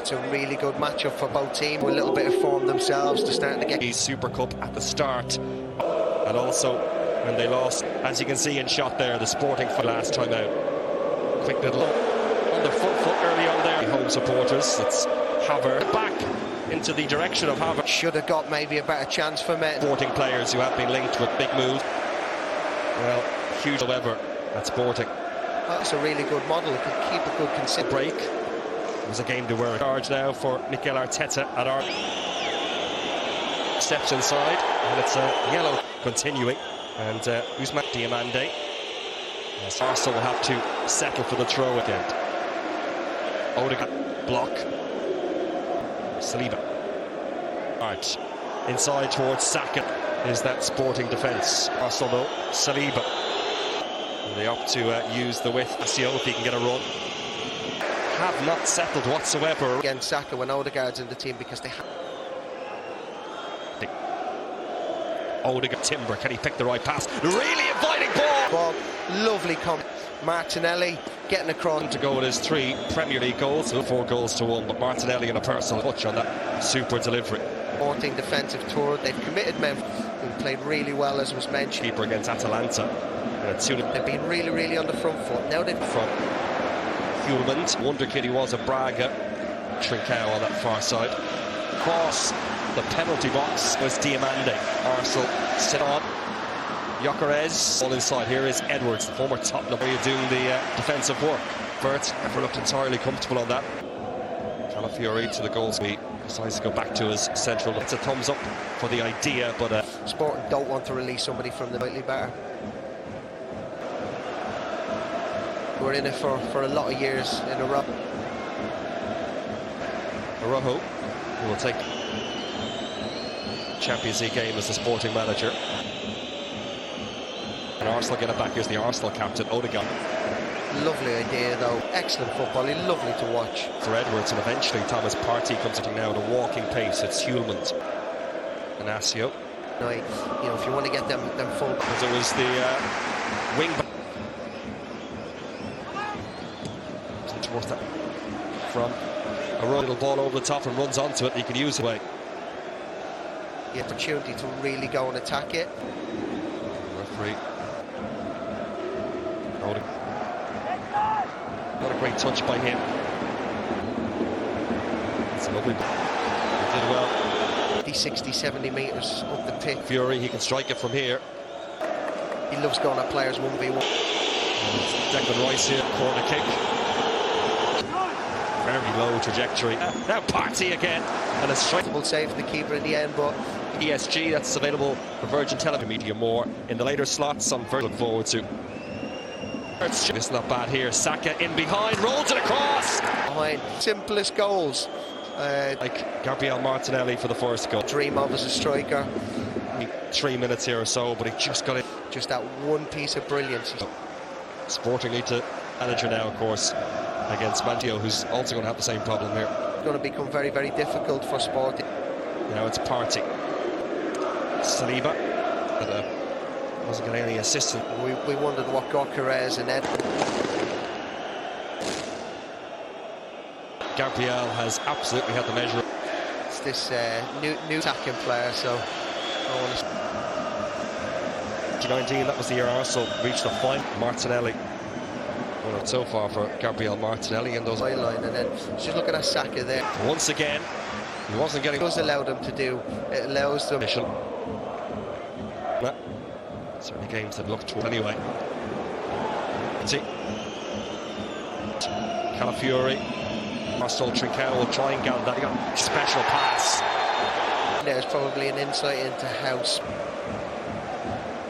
it's a really good matchup for both teams. A little bit of form themselves to start to get the Super Cup at the start, and also when they lost, as you can see in shot there, the Sporting for last time out. Quick little on the front foot early on there. Home supporters, it's Haver back into the direction of Haver. Should have got maybe a better chance for me. Sporting players who have been linked with big moves. Well, huge however at Sporting. That's a really good model. It could keep a good break. It was a game to wear. Charge now for Mikel Arteta at our steps inside, and it's a yellow continuing. And Ousmane Diomande. Yes, Arsenal will have to settle for the throw again. Odegaard block. Saliba. Right, inside towards Saka is that Sporting defence. Arsenal though, Saliba. And they opt to use the width. Asio if he can get a run. Have not settled whatsoever. Again, Saka when Odegaard's in the team because they have. Odegaard, Timber, can he pick the right pass? Really inviting ball! Lovely comment. Martinelli getting across. To go with his 3 Premier League goals, 4 goals to 1, but Martinelli in a personal touch on that super delivery. Sporting defensive tour, they've committed men who played really well, as was mentioned. Keeper against Atalanta. They've been really on the front foot. Now they've from Hulman, wonder kid he was at Braga. Trincao on that far side. Cross the penalty box was Diomande. Arsenal sit on. Gyökeres all inside. Here is Edwards, the former Tottenham player, doing the defensive work. Bert never looked entirely comfortable on that. Calafiori to the goals. He decides to go back to his central. It's a thumbs up for the idea, but Sporting don't want to release somebody from the slightly better. We're in it for a lot of years in a row. Araujo, who will take Champions League game as the Sporting manager. And Arsenal get it back. Here's the Arsenal captain, Odegaard. Lovely idea though, excellent footballing, lovely to watch. For Edwards, and eventually Thomas Partey comes in now at a walking pace. It's Hulman and Asio. No, you know, if you want to get them full. Because it was the wing back. Towards that from a little ball over the top and runs onto it. You can use it away. The opportunity to really go and attack it. Referee. Not a great touch by him. It's a lovely ball. He did well. 50, 60, 70 metres up the pitch. Fury, he can strike it from here. He loves going at players 1v1. Declan Rice here, corner kick. Very low trajectory. Now Partey again, and a strike. Save for the keeper in the end, but ESG, that's available for Virgin Television Media more in the later slots. I'm very look forward to. It's not bad here. Saka in behind, rolls it across. Behind, simplest goals. Like Gabriel Martinelli for the first goal. Dream of as a striker. 3 minutes here or so, but he just got it. Just that one piece of brilliance. Sporting need to manager now, of course, against Mantio, who's also going to have the same problem here. It's going to become very difficult for Sporting. Now it's Partey. Saliba, but wasn't getting any assistance. We wondered what Gyökeres and Ed. Gabriel has absolutely had the measure. It's this new attacking player, so I want to. 2019, that was the year Arsenal reached the final. Martinelli. Well, so far for Gabriel Martinelli and those line, and then just looking at Saka there. Once again, he wasn't getting. It does allow them to do. It allows them. Nah, certainly games that look toward anyway. See, Calafiori, Marcel Trincao will try and get that. He got a special pass. There's probably an insight into how.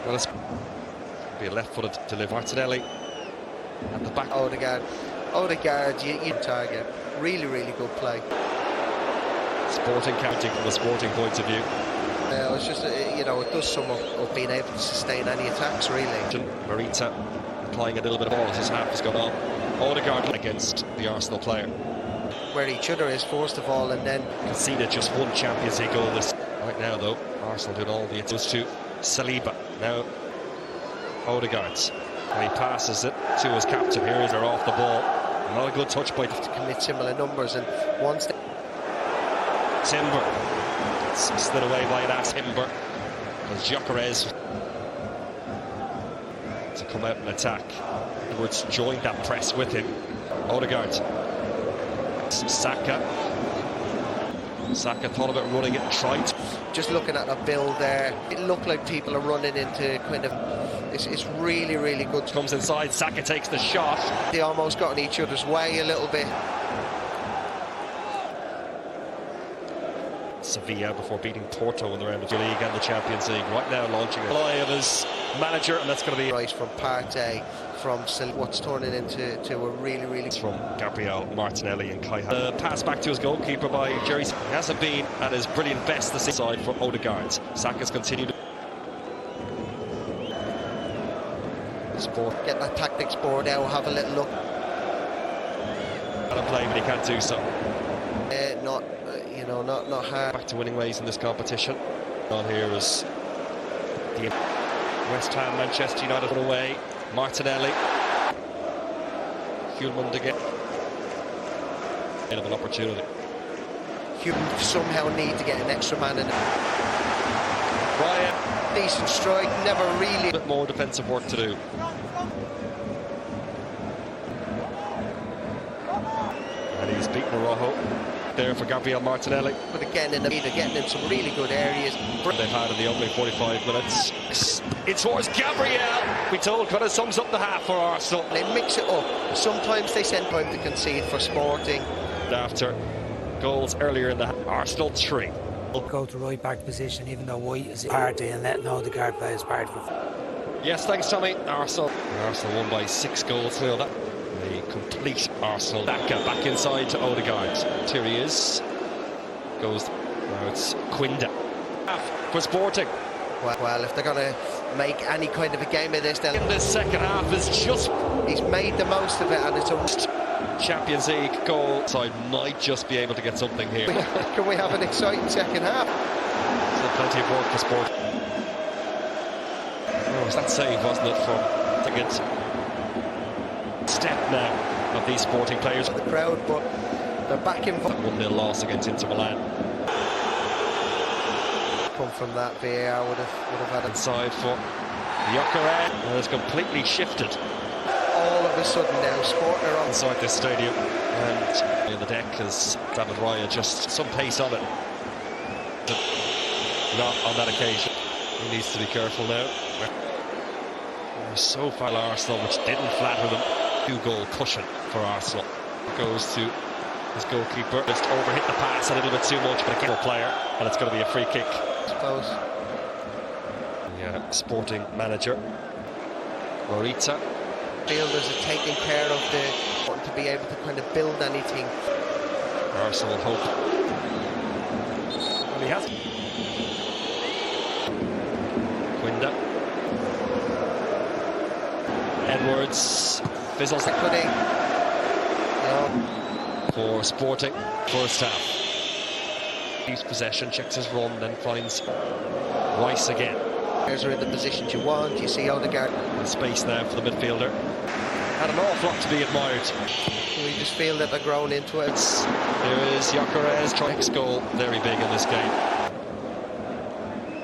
Well, it's be a left-footed delivery. Martinelli at the back. Odegaard, you target. Really good play. Sporting counting from a Sporting point of view. It's just, you know, it does sum up of being able to sustain any attacks, really. Marita applying a little bit of ball as his half has gone on. Odegaard against the Arsenal player. Where each other is, first of all, and then conceded just one Champions League goal this. Right now, though, Arsenal doing all the goes to Saliba. Now, Odegaard. And he passes it to his captain. Here is her off the ball. Not a good touch by. To commit similar numbers, and once they Timber. It's slid away by an Timber. As Gyökeres to come out and attack. Edwards joined that press with him. Odegaard. Saka thought about running it and tried to. Just looking at the build there, it looked like people are running into kind of. It's really, really good. Comes inside, Saka takes the shot. They almost got in each other's way a little bit. Sevilla before beating Porto in the round of the league and the Champions League. Right now launching a fly of his manager, and that's going to be right from Partey, from what's turning into a really, really. It's from Gabriel Martinelli and Kai. The pass back to his goalkeeper by Jerry. He hasn't been at his brilliant best this side for Odegaard. Saka's continued. Get that tactics board out, have a little look. Got to play, but he can't do so. Not hard. Back to winning ways in this competition. On here is the West Ham, Manchester United away. Martinelli. Hjulmand again. Bit of an opportunity. Hjulmand somehow need to get an extra man in it. Ryan. Decent strike, never really. A bit more defensive work to do. And he's beaten Rojo there for Gabriel Martinelli. But again, in the lead, getting in some really good areas. They've had in the opening 45 minutes. It's towards Gabriel. We told kind of sums up the half for Arsenal. They mix it up. Sometimes they send time to concede for Sporting. After goals earlier in the half, Arsenal 3. Go to right back position, even though White is Partey and letting Odegaard play as part of it. Yes, thanks, Tommy. Arsenal won by 6 goals. Clear that. The complete Arsenal. Back inside to Odegaard. Here he is. Goes. Now it's Quinda for Sporting. Well, if they're going to make any kind of a game of this, then in this second half is just. He's made the most of it, and it's a Champions League goal. Side might just be able to get something here. Can we have an exciting second half? So plenty of work for Sport. Oh, it was that save, wasn't it, from I think it's step now of these Sporting players. The crowd, but they're back in. 1-0 loss against Inter Milan. Come from that, VAR would have had it. Inside for Gyökeres, and it's completely shifted. All of a sudden now, Sporting are on inside this stadium, and in the deck is David Raya, just some pace on it. Not on that occasion. He needs to be careful now. So far Arsenal, which didn't flatter them. 2-goal cushion for Arsenal. Goes to his goalkeeper. Just overhit the pass a little bit too much, but a capable player, and it's going to be a free kick. I suppose. Yeah, Sporting manager Morita. Fielders are taking care of to be able to kind of build anything. Arsenal hope. Well, he has. Quinda. Edwards fizzles the pudding. For Sporting. First half. Keeps possession, checks his run, then finds Rice again. Players are in the positions you want. You see Odegaard. Space now for the midfielder. Had an awful lot to be admired. We just feel that they're grown into it. There is Gyökeres, next goal, very big in this game.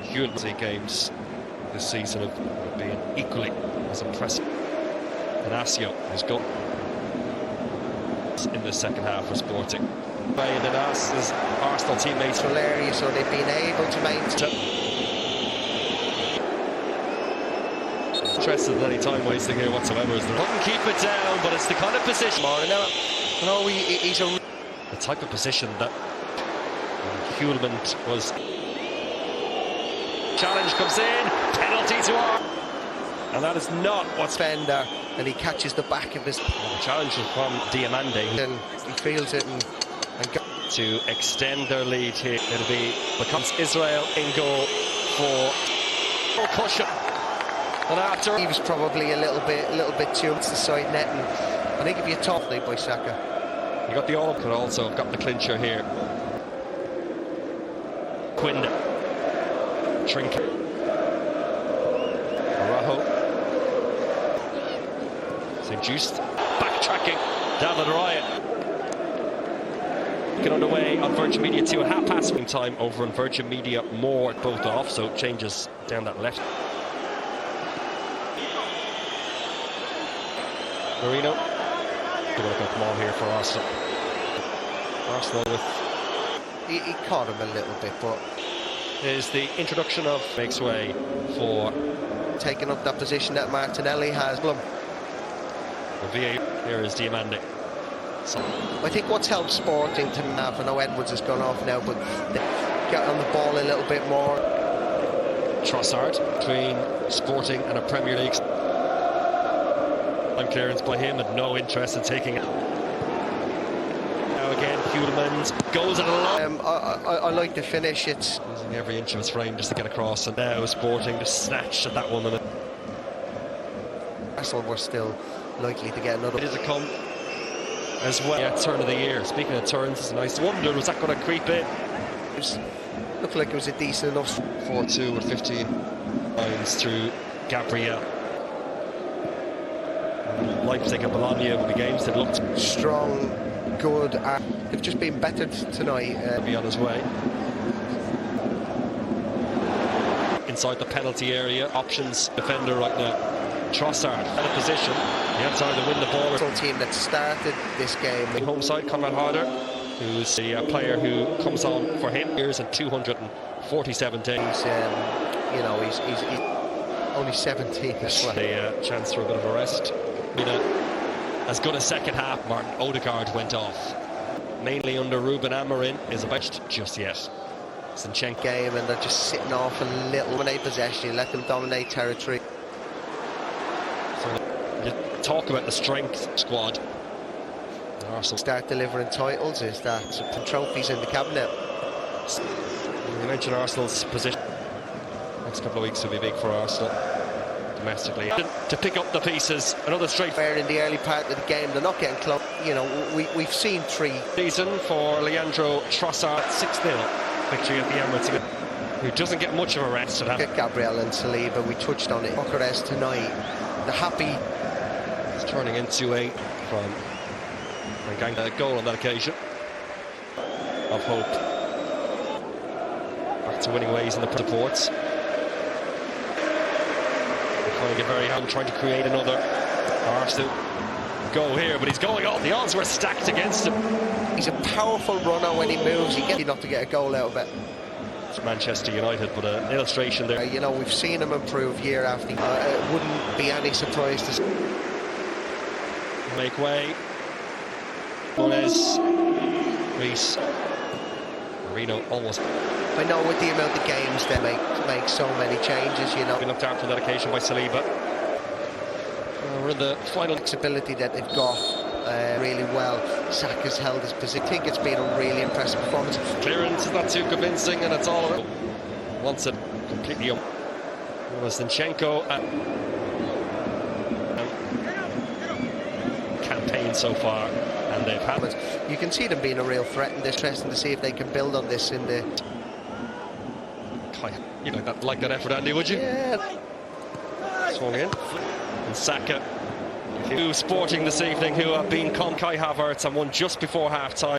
Huge games this season have been equally as impressive. Inacio has got in the second half for Sporting. His Arsenal teammates hilarious, so they've been able to maintain. Interested in any time wasting here whatsoever. Is there? Couldn't keep it down, but it's the kind of position. No, he's a. The type of position that Hjulmand was. Challenge comes in, penalty to Arsenal, and that is not what's Fender, and he catches the back of his. The challenge was from Diamande. And he feels it and to extend their lead here. Becomes Israel in goal for cushion. And after he was probably a little bit too much the side net, and I think if you top lead by Saka, you got the all could also have got the clincher here. Quinda, Trinket, Arajo, St. Just backtracking. David Raya. get underway on Virgin Media 2 at 1/2 time over on Virgin Media more both off, so changes down that left. Marino. Good look at the ball here for Arsenal. Arsenal with... He caught him a little bit, but... is the introduction of... makes way for... taking up that position that Martinelli has. The VA here is Diamandi. So. I think what's helped Sporting to have, I know Edwards has gone off now, but they get on the ball a little bit more. Trossard between Sporting and a Premier League. Line clearance by him and no interest in taking it. Now again, Heulemans goes it along. I like the finish. It's using every inch of his frame just to get across, and now Sporting just snatched at that 1 minute. Arsenal were still likely to get another. It is a come as well. Yeah, turn of the year. Speaking of turns, it's a nice wonder. Was that going to creep in? Looked like it was a decent enough 4-2 with 15 lines through Gabriel. Leipzig and Bologna will be games that looked strong, good. They've just been bettered tonight. Be on his way. Inside the penalty area, options defender right now. Trossard out of position. The outside to win the ball. The team that started this game. The home side, Conrad Harder, who's the player who comes on for him. Years and 247 days. You know, he's only 17 as well. A chance for a bit of a rest. As good a second half. Martin Odegaard went off. Mainly under Ruben Amorim is about just yet. Zinchenko game, and they're just sitting off a little. Dominate possession, you let them dominate territory. So you talk about the strength squad. Arsenal start delivering titles. Is that some trophies in the cabinet? You mentioned Arsenal's position. Next couple of weeks will be big for Arsenal domestically. To pick up the pieces, another straight fair in the early part of the game. They're not getting close. You know, we've seen 3 season for Leandro Trossard. 6-0 victory at the Emirates, who doesn't get much of a rest. Gabriel and Saliba, we touched on it. Bucharest tonight, the happy. It's turning into a goal on that occasion of hope. Back to winning ways in the supports. Trying to get very hard, trying to create another Arsenal goal here, but he's going on. The odds were stacked against him. He's a powerful runner when he moves. He gets not to get a goal out of it. It's Manchester United, but an illustration there. You know, we've seen him improve year after year. It wouldn't be any surprise to make way. Nunes, Reece, Marino almost. I know with the amount of games they make so many changes, you know. Been looked after that occasion by Saliba. We're in the final flexibility that they've got really well. Saka's held his position. I think it's been a really impressive performance. Clearance is not too convincing, and it's all around. Wants it completely up. It was Zinchenko and campaign so far, and they've had it. You can see them being a real threat, and it's interesting to see if they can build on this in the. You like that effort, Andy, would you? Yeah. Swung in. And Saka, who's Sporting this evening, who have been Kai Havertz and won just before half-time.